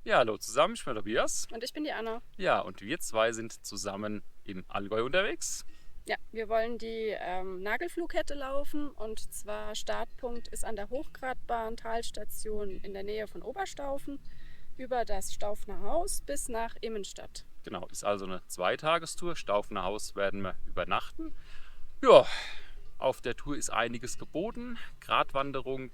Ja, hallo zusammen, ich bin Tobias. Und ich bin die Anna. Ja, und wir zwei sind zusammen im Allgäu unterwegs. Ja, wir wollen die Nagelflughette laufen und zwar Startpunkt ist an der Hochgradbahn Talstation in der Nähe von Oberstaufen über das Staufner Haus bis nach Immenstadt. Genau, ist also eine Zweitagestour. Staufener Haus werden wir übernachten. Ja, auf der Tour ist einiges geboten. Gratwanderung,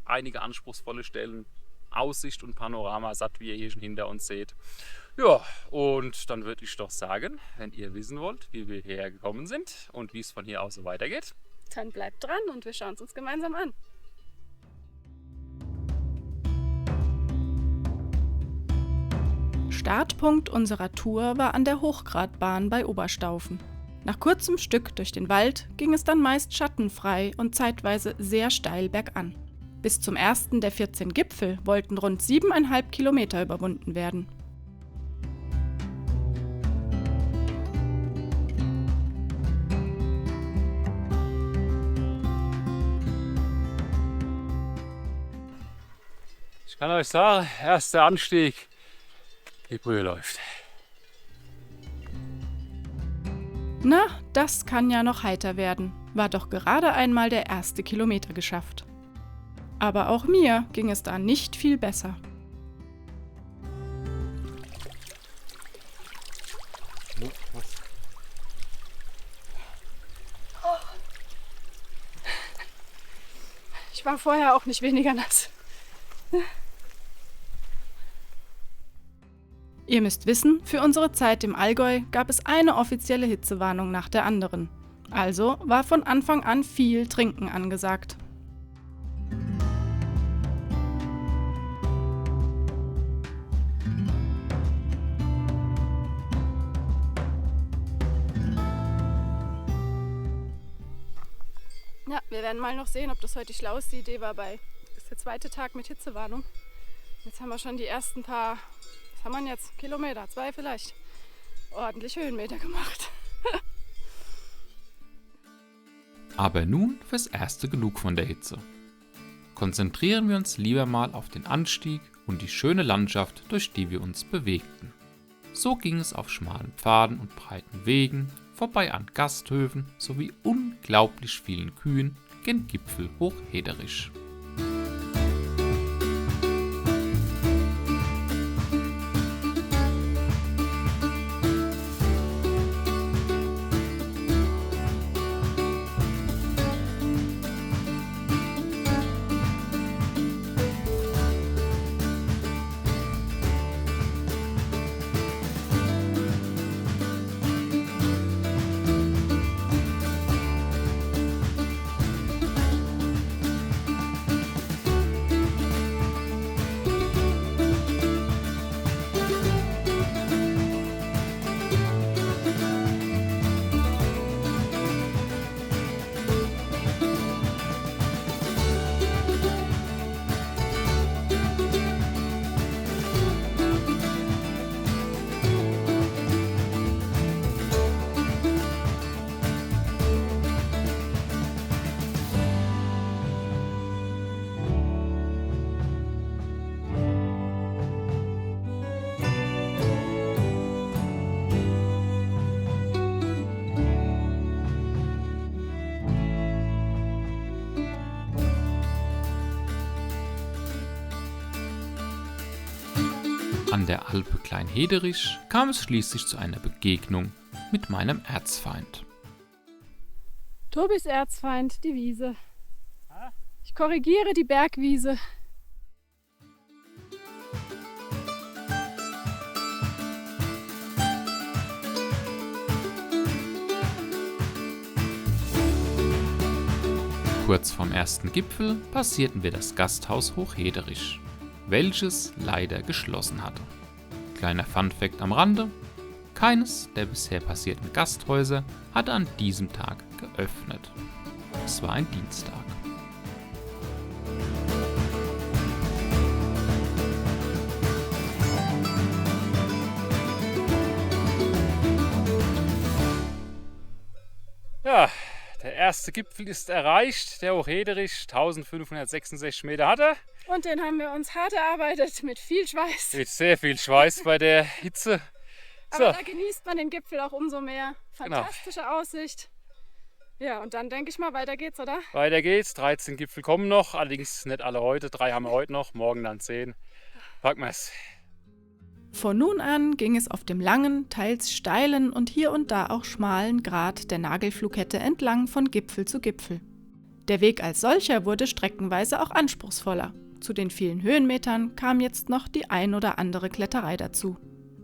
einige anspruchsvolle Stellen, Aussicht und Panorama satt, wie ihr hier schon hinter uns seht. Ja, und dann würde ich doch sagen, wenn ihr wissen wollt, wie wir hierher gekommen sind und wie es von hier aus so weitergeht. Dann bleibt dran und wir schauen es uns gemeinsam an. Startpunkt unserer Tour war an der Hochgradbahn bei Oberstaufen. Nach kurzem Stück durch den Wald ging es dann meist schattenfrei und zeitweise sehr steil bergan. Bis zum ersten der 14 Gipfel wollten rund 7,5 Kilometer überwunden werden. Ich kann euch sagen, erster Anstieg, die Brühe läuft. Na, das kann ja noch heiter werden, war doch gerade einmal der erste Kilometer geschafft. Aber auch mir ging es da nicht viel besser. Ich war vorher auch nicht weniger nass. Ihr müsst wissen, für unsere Zeit im Allgäu gab es eine offizielle Hitzewarnung nach der anderen. Also war von Anfang an viel Trinken angesagt. Ja, wir werden mal noch sehen, ob das heute die schlauste Idee war. Das ist der zweite Tag mit Hitzewarnung. Jetzt haben wir schon die ersten paar, was haben wir jetzt? Kilometer, 2 vielleicht. Ordentlich Höhenmeter gemacht. Aber nun fürs Erste genug von der Hitze. Konzentrieren wir uns lieber mal auf den Anstieg und die schöne Landschaft, durch die wir uns bewegten. So ging es auf schmalen Pfaden und breiten Wegen, vorbei an Gasthöfen sowie unglaublich vielen Kühen gen Gipfel Hochhederisch. An der Alpe Kleinhederisch kam es schließlich zu einer Begegnung mit meinem Erzfeind. Tobis Erzfeind, die Wiese. Ich korrigiere die Bergwiese. Kurz vorm ersten Gipfel passierten wir das Gasthaus Hochhederisch, welches leider geschlossen hatte. Kleiner Funfact am Rande: Keines der bisher passierten Gasthäuser hatte an diesem Tag geöffnet. Es war ein Dienstag. Ja, der erste Gipfel ist erreicht, der Hochhederisch, 1566 Meter hat er. Und den haben wir uns hart erarbeitet mit viel Schweiß. Mit sehr viel Schweiß bei der Hitze. So. Aber da genießt man den Gipfel auch umso mehr. Fantastische Aussicht. Ja, und dann denke ich mal, weiter geht's, oder? Weiter geht's. 13 Gipfel kommen noch, allerdings nicht alle heute. 3 haben wir heute noch, morgen dann 10. Packen wir's. Von nun an ging es auf dem langen, teils steilen und hier und da auch schmalen Grat der Nagelflughette entlang von Gipfel zu Gipfel. Der Weg als solcher wurde streckenweise auch anspruchsvoller. Zu den vielen Höhenmetern kam jetzt noch die ein oder andere Kletterei dazu.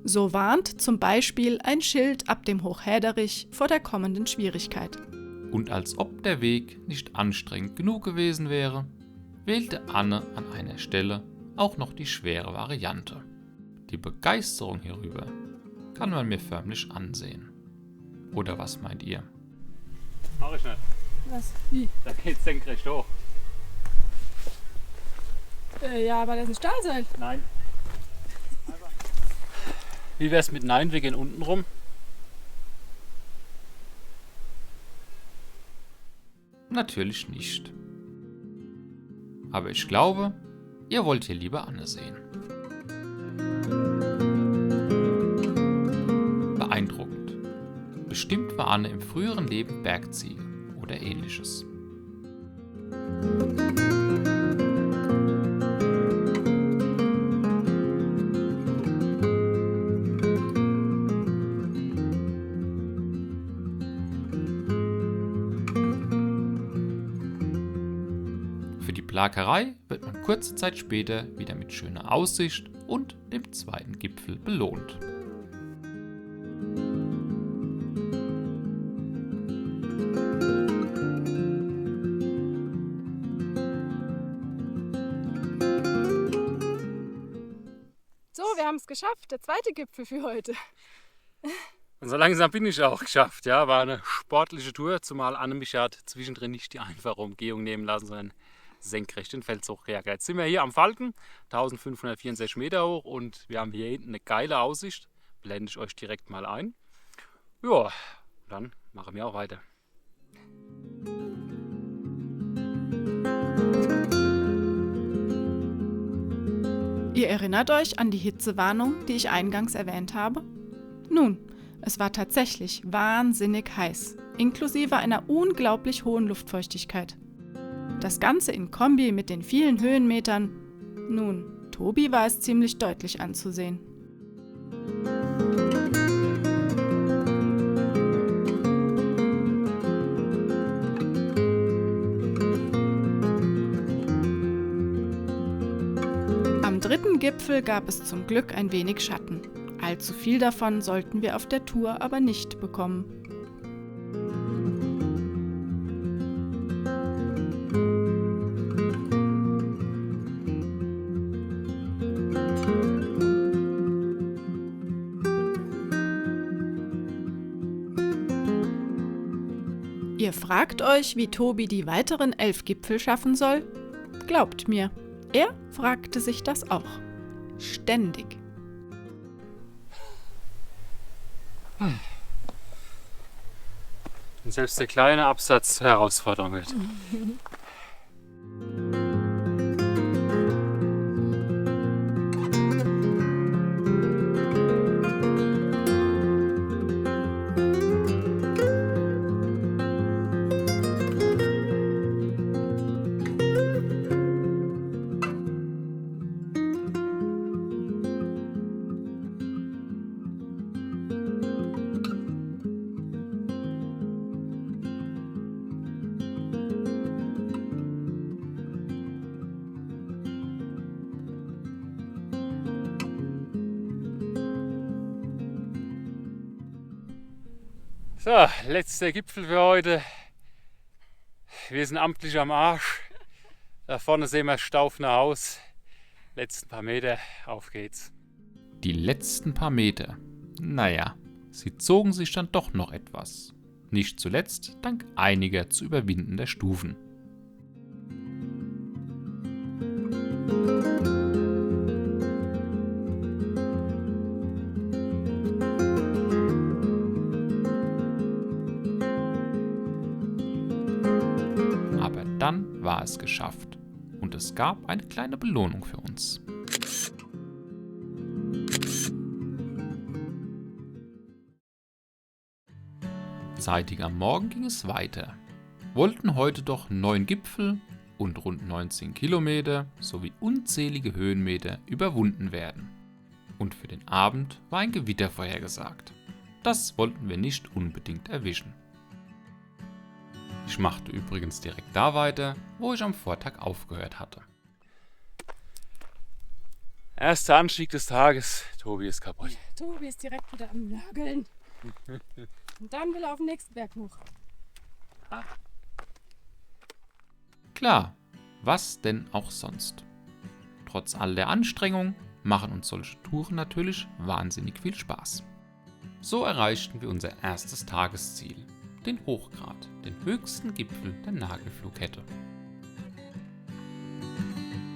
So warnt zum Beispiel ein Schild ab dem Hochhäderich vor der kommenden Schwierigkeit. Und als ob der Weg nicht anstrengend genug gewesen wäre, wählte Anne an einer Stelle auch noch die schwere Variante. Die Begeisterung hierüber kann man mir förmlich ansehen. Oder was meint ihr? Mach ich nicht. Was? Wie? Da geht's senkrecht hoch. Ja, aber das ist ein Stahlseil. Nein. Wie wär's mit Nein, wir gehen unten rum? Natürlich nicht. Aber ich glaube, ihr wollt hier lieber Anne sehen. Beeindruckend. Bestimmt war Anne im früheren Leben Bergziege oder ähnliches. Für die Plagerei wird man kurze Zeit später wieder mit schöner Aussicht und dem zweiten Gipfel belohnt. So, wir haben es geschafft. Der zweite Gipfel für heute. Und so langsam bin ich auch geschafft. Ja, war eine sportliche Tour, zumal Anne mich hat zwischendrin nicht die einfache Umgehung nehmen lassen, sondern senkrecht den Fels hochgejagt. Jetzt sind wir hier am Falken, 1564 Meter hoch, und wir haben hier hinten eine geile Aussicht. Blende ich euch direkt mal ein. Ja, dann machen wir auch weiter. Ihr erinnert euch an die Hitzewarnung, die ich eingangs erwähnt habe? Nun, es war tatsächlich wahnsinnig heiß, inklusive einer unglaublich hohen Luftfeuchtigkeit. Das Ganze in Kombi mit den vielen Höhenmetern. Nun, Tobi war es ziemlich deutlich anzusehen. Am dritten Gipfel gab es zum Glück ein wenig Schatten. Allzu viel davon sollten wir auf der Tour aber nicht bekommen. Ihr fragt euch, wie Tobi die weiteren 11 Gipfel schaffen soll? Glaubt mir, er fragte sich das auch. Ständig. Und selbst der kleine Absatz Herausforderung wird. So, letzter Gipfel für heute. Wir sind amtlich am Arsch. Da vorne sehen wir das Staufener Haus. Letzten paar Meter, auf geht's. Die letzten paar Meter. Naja, sie zogen sich dann doch noch etwas. Nicht zuletzt dank einiger zu überwindender Stufen. Aber dann war es geschafft und und es gab eine kleine Belohnung für uns. Zeitig am Morgen ging es weiter. Wollten heute doch 9 Gipfel und rund 19 Kilometer sowie unzählige Höhenmeter überwunden werden. Und für den Abend war ein Gewitter vorhergesagt. Das wollten wir nicht unbedingt erwischen. Ich machte übrigens direkt da weiter, wo ich am Vortag aufgehört hatte. Erster Anstieg des Tages. Tobi ist kaputt. Tobi ist direkt wieder am Nörgeln. Und dann will er auf den nächsten Berg hoch. Klar, was denn auch sonst? Trotz all der Anstrengung machen uns solche Touren natürlich wahnsinnig viel Spaß. So erreichten wir unser erstes Tagesziel, den Hochgrat, den höchsten Gipfel der Nagelflughette.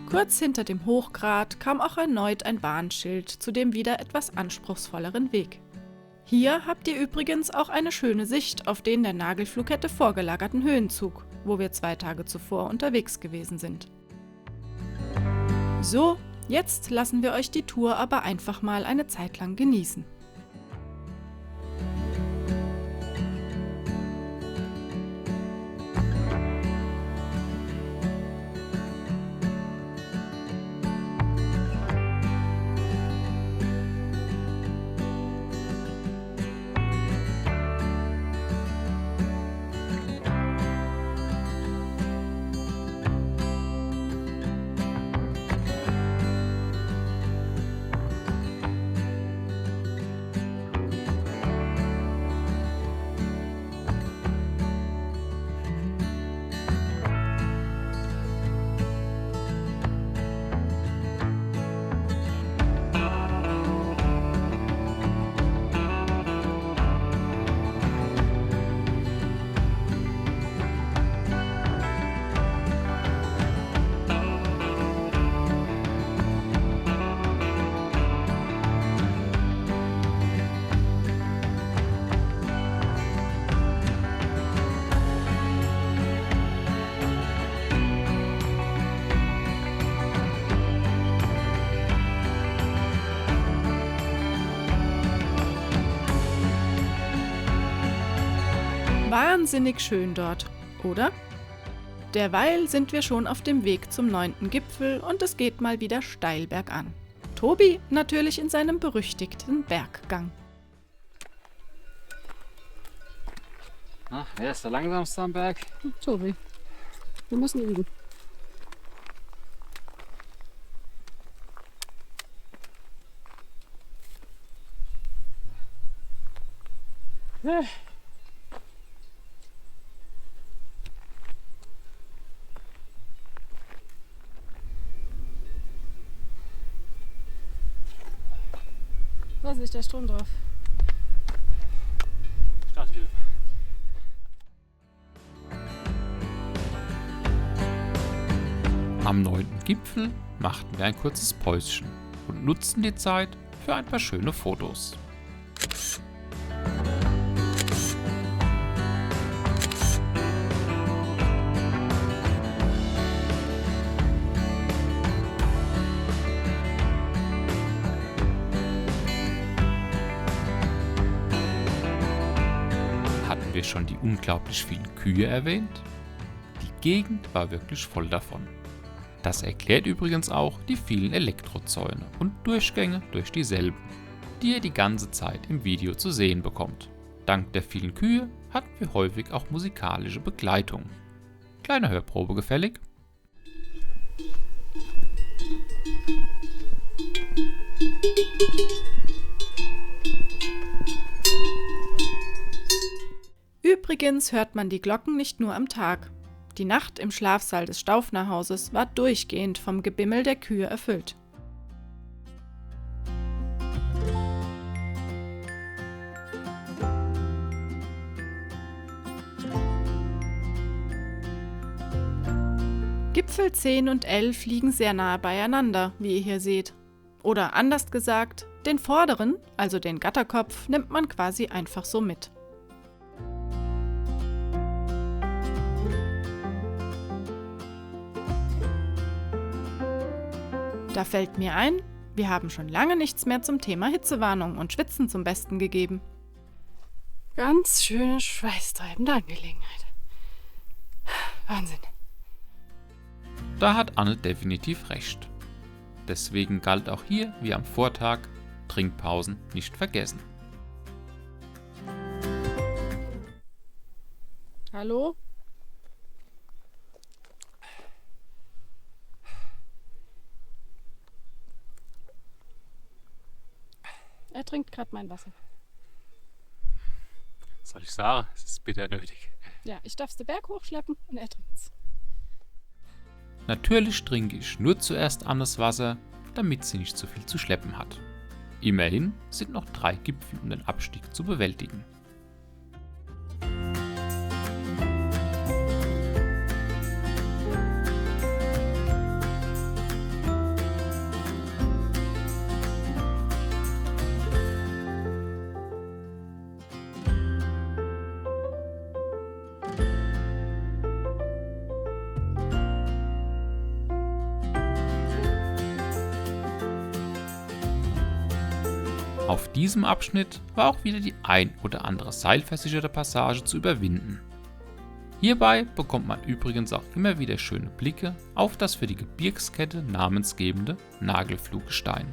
Kurz hinter dem Hochgrat kam auch erneut ein Warnschild zu dem wieder etwas anspruchsvolleren Weg. Hier habt ihr übrigens auch eine schöne Sicht auf den der Nagelflughette vorgelagerten Höhenzug, wo wir 2 Tage zuvor unterwegs gewesen sind. So, jetzt lassen wir euch die Tour aber einfach mal eine Zeit lang genießen. Wahnsinnig schön dort, oder? Derweil sind wir schon auf dem Weg zum 9. Gipfel und es geht mal wieder steil bergan. Tobi natürlich in seinem berüchtigten Berggang. Na, wer ist der langsamste am Berg? Tobi, wir müssen üben. Da ist nicht der Strom drauf. Starthilfe. Am 9. Gipfel machten wir ein kurzes Päuschen und nutzten die Zeit für ein paar schöne Fotos. Hatten wir schon die unglaublich vielen Kühe erwähnt? Die Gegend war wirklich voll davon. Das erklärt übrigens auch die vielen Elektrozäune und Durchgänge durch dieselben, die ihr die ganze Zeit im Video zu sehen bekommt. Dank der vielen Kühe hatten wir häufig auch musikalische Begleitung. Kleine Hörprobe gefällig? Übrigens hört man die Glocken nicht nur am Tag. Die Nacht im Schlafsaal des Staufner-Hauses war durchgehend vom Gebimmel der Kühe erfüllt. Gipfel 10 und 11 liegen sehr nahe beieinander, wie ihr hier seht. Oder anders gesagt, den vorderen, also den Gatterkopf, nimmt man quasi einfach so mit. Da fällt mir ein, wir haben schon lange nichts mehr zum Thema Hitzewarnung und Schwitzen zum Besten gegeben. Ganz schöne schweißtreibende Angelegenheit. Wahnsinn. Da hat Anne definitiv recht. Deswegen galt auch hier, wie am Vortag, Trinkpausen nicht vergessen. Hallo? Er trinkt gerade mein Wasser. Was soll ich sagen? Es ist bitter nötig. Ja, ich darf's den Berg hochschleppen und er trinkt's. Natürlich trinke ich nur zuerst Annes Wasser, damit sie nicht so viel zu schleppen hat. Immerhin sind noch 3 Gipfel, um den Abstieg zu bewältigen. Auf diesem Abschnitt war auch wieder die ein oder andere seilversicherte Passage zu überwinden. Hierbei bekommt man übrigens auch immer wieder schöne Blicke auf das für die Gebirgskette namensgebende Nagelfluhgestein.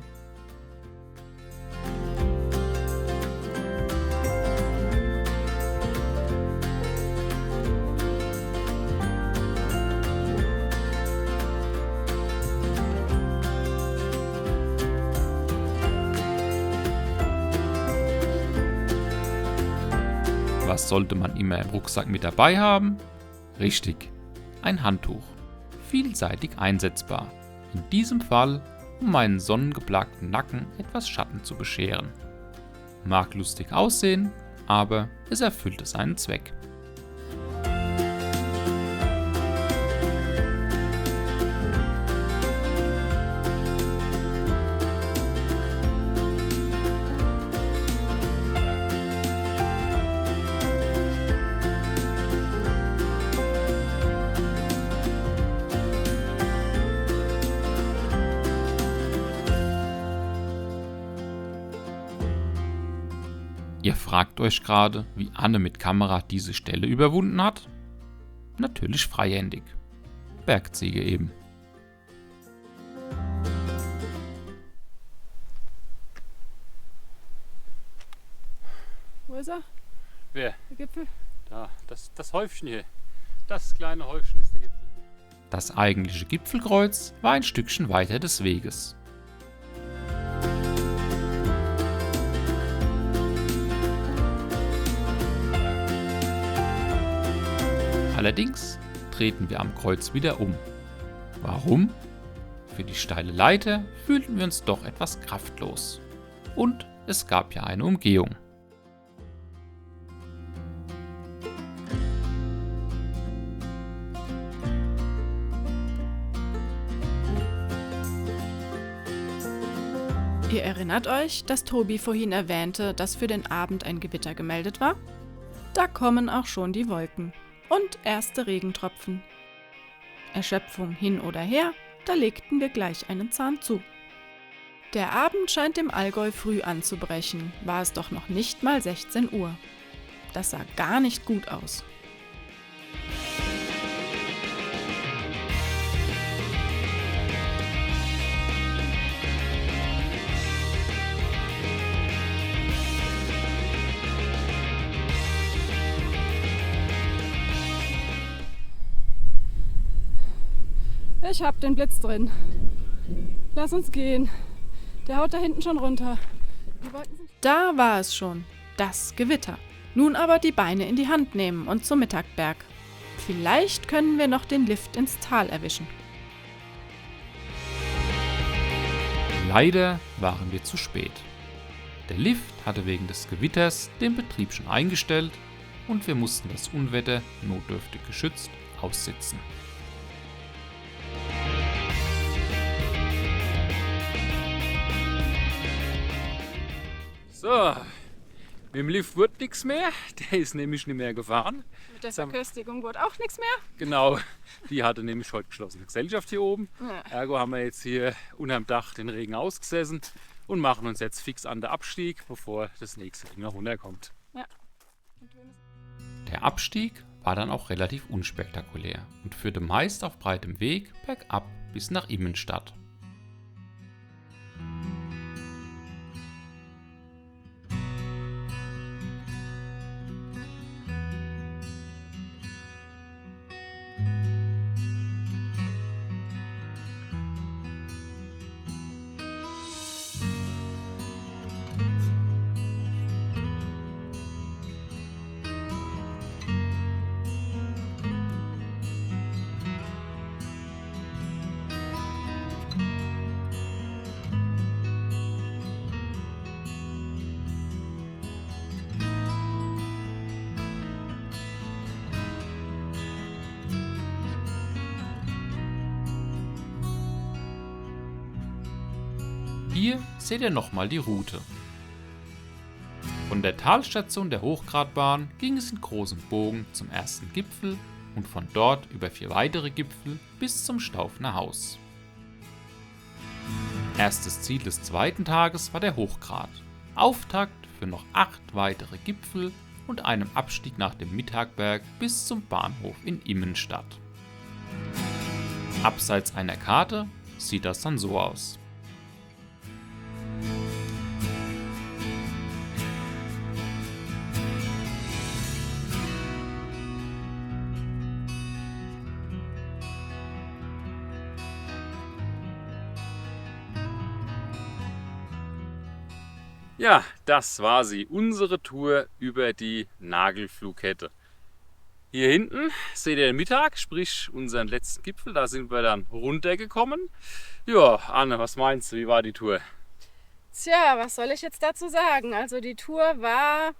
Was sollte man immer im Rucksack mit dabei haben? Richtig, ein Handtuch. Vielseitig einsetzbar. In diesem Fall, um meinen sonnengeplagten Nacken etwas Schatten zu bescheren. Mag lustig aussehen, aber es erfüllte seinen Zweck. Ihr fragt euch gerade, wie Anne mit Kamera diese Stelle überwunden hat? Natürlich freihändig. Bergziege eben. Wo ist er? Wer? Der Gipfel? Da, das Häufchen hier. Das kleine Häufchen ist der Gipfel. Das eigentliche Gipfelkreuz war ein Stückchen weiter des Weges. Allerdings drehten wir am Kreuz wieder um. Warum? Für die steile Leiter fühlten wir uns doch etwas kraftlos. Und es gab ja eine Umgehung. Ihr erinnert euch, dass Tobi vorhin erwähnte, dass für den Abend ein Gewitter gemeldet war? Da kommen auch schon die Wolken. Und erste Regentropfen. Erschöpfung hin oder her, da legten wir gleich einen Zahn zu. Der Abend scheint im Allgäu früh anzubrechen, war es doch noch nicht mal 16 Uhr. Das sah gar nicht gut aus. Ich hab den Blitz drin. Lass uns gehen. Der haut da hinten schon runter. Da war es schon, das Gewitter. Nun aber die Beine in die Hand nehmen und zum Mittagberg. Vielleicht können wir noch den Lift ins Tal erwischen. Leider waren wir zu spät. Der Lift hatte wegen des Gewitters den Betrieb schon eingestellt und wir mussten das Unwetter notdürftig geschützt aussitzen. So, Mit dem Lift wird nichts mehr, der ist nämlich nicht mehr gefahren. Mit der Verköstigung wurde auch nichts mehr. Genau, die hatte nämlich heute geschlossene Gesellschaft hier oben. Ja. Ergo haben wir jetzt hier unterm Dach den Regen ausgesessen und machen uns jetzt fix an den Abstieg, bevor das nächste Ding noch runterkommt. Ja. Der Abstieg war dann auch relativ unspektakulär und führte meist auf breitem Weg bergab bis nach Immenstadt. Hier seht ihr nochmal die Route. Von der Talstation der Hochgradbahn ging es in großem Bogen zum ersten Gipfel und von dort über 4 weitere Gipfel bis zum Staufner Haus. Erstes Ziel des zweiten Tages war der Hochgrat. Auftakt für noch 8 weitere Gipfel und einem Abstieg nach dem Mittagberg bis zum Bahnhof in Immenstadt. Abseits einer Karte sieht das dann so aus. Ja, das war sie, unsere Tour über die Nagelflughette. Hier hinten seht ihr den Mittag, sprich unseren letzten Gipfel, da sind wir dann runtergekommen. Ja, Anne, was meinst du, wie war die Tour? Tja, was soll ich jetzt dazu sagen? Also die Tour war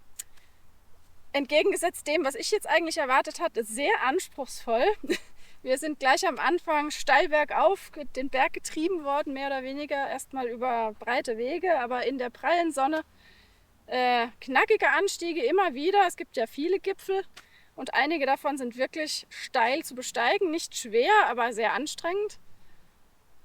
entgegengesetzt dem, was ich jetzt eigentlich erwartet hatte, sehr anspruchsvoll. Wir sind gleich am Anfang steil bergauf den Berg getrieben worden, mehr oder weniger erstmal über breite Wege, aber in der prallen Sonne knackige Anstiege immer wieder. Es gibt ja viele Gipfel und einige davon sind wirklich steil zu besteigen, nicht schwer, aber sehr anstrengend.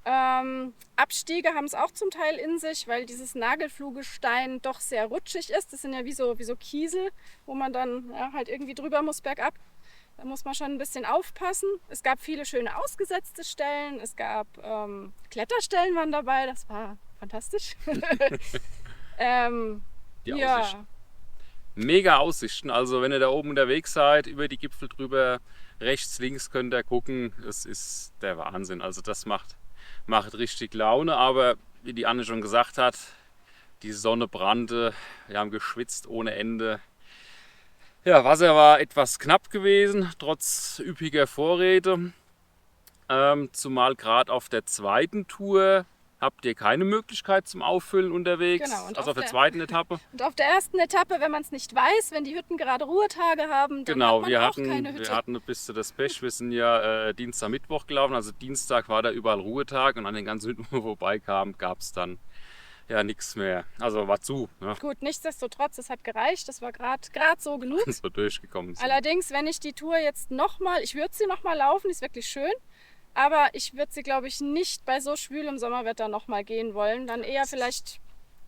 Abstiege haben es auch zum Teil in sich, weil dieses Nagelfluhgestein doch sehr rutschig ist. Das sind ja wie so Kiesel, wo man dann halt irgendwie drüber muss bergab. Da muss man schon ein bisschen aufpassen. Es gab viele schöne ausgesetzte Stellen. Es gab Kletterstellen waren dabei. Das war fantastisch. Die Aussichten. Mega Aussichten. Also wenn ihr da oben unterwegs seid, über die Gipfel drüber, rechts, links könnt ihr gucken. Es ist der Wahnsinn. Also das macht richtig Laune. Aber wie die Anne schon gesagt hat, die Sonne brannte. Wir haben geschwitzt ohne Ende. Ja, Wasser war etwas knapp gewesen, trotz üppiger Vorräte. Zumal gerade auf der zweiten Tour habt ihr keine Möglichkeit zum Auffüllen unterwegs. Genau, und also auf der zweiten Etappe. Und auf der ersten Etappe, wenn man es nicht weiß, wenn die Hütten gerade Ruhetage haben, dann genau, hat man wir auch hatten, keine Hütte. Wir hatten ein bisschen das Pech. Wir sind ja Dienstag, Mittwoch gelaufen. Also Dienstag war da überall Ruhetag und an den ganzen Hütten, wo wir vorbeikamen, gab es dann ja nichts mehr. Also war zu. Ne? Gut, nichtsdestotrotz, es hat gereicht. Das war gerade so genug. Dass wir durchgekommen sind. Allerdings, wenn ich die Tour jetzt nochmal, ich würde sie nochmal laufen, die ist wirklich schön. Aber ich würde sie, glaube ich, nicht bei so schwülem Sommerwetter nochmal gehen wollen. Dann eher vielleicht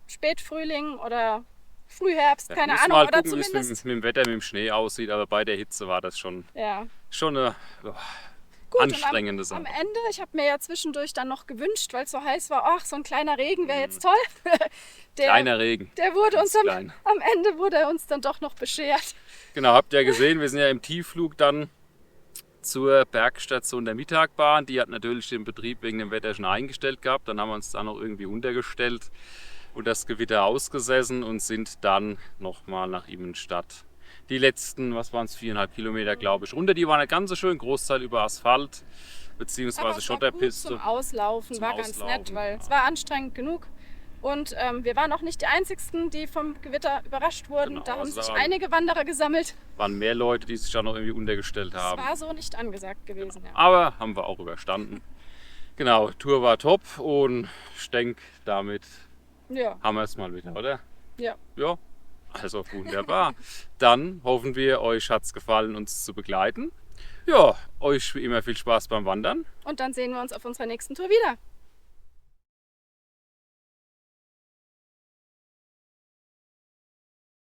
Spätfrühling oder Frühherbst, Ja, keine muss Ahnung. mal Oder gucken, wie zumindest. es mit dem Wetter, mit dem Schnee aussieht. Aber bei der Hitze war das schon Ja. eine Gut, anstrengende und Sache. am Ende, ich habe mir ja zwischendurch dann noch gewünscht, weil es so heiß war, ach, so ein kleiner Regen wäre jetzt toll. Kleiner Regen. Der wurde Ganz uns klein. am Ende wurde er uns dann doch noch beschert. Genau, habt ihr gesehen, wir sind ja im Tiefflug dann zur Bergstation der Mittagbahn. Die hat natürlich den Betrieb wegen dem Wetter schon eingestellt gehabt. Dann haben wir uns da noch irgendwie untergestellt und das Gewitter ausgesessen und sind dann nochmal nach Immenstadt. Die letzten, was waren es, 4,5 Kilometer, glaube ich, runter. Die waren nicht ganz so schön, Großteil über Asphalt beziehungsweise Aber es war gut Schotterpiste. zum Auslaufen, Zum war ganz Auslaufen, nett, weil ja. es war anstrengend genug. Und wir waren auch nicht die Einzigen, die vom Gewitter überrascht wurden. Genau, da haben also sich da waren- einige Wanderer gesammelt. Waren mehr Leute, die sich da noch irgendwie untergestellt Das haben. war so nicht angesagt gewesen. Ja. Aber haben wir auch überstanden. Genau, Tour war top und ich denke, damit Ja, haben wir es mal wieder, oder? ja. Ja, Also wunderbar. Dann hoffen wir, euch hat es gefallen, uns zu begleiten. Ja, euch wie immer viel Spaß beim Wandern. Und dann sehen wir uns auf unserer nächsten Tour wieder.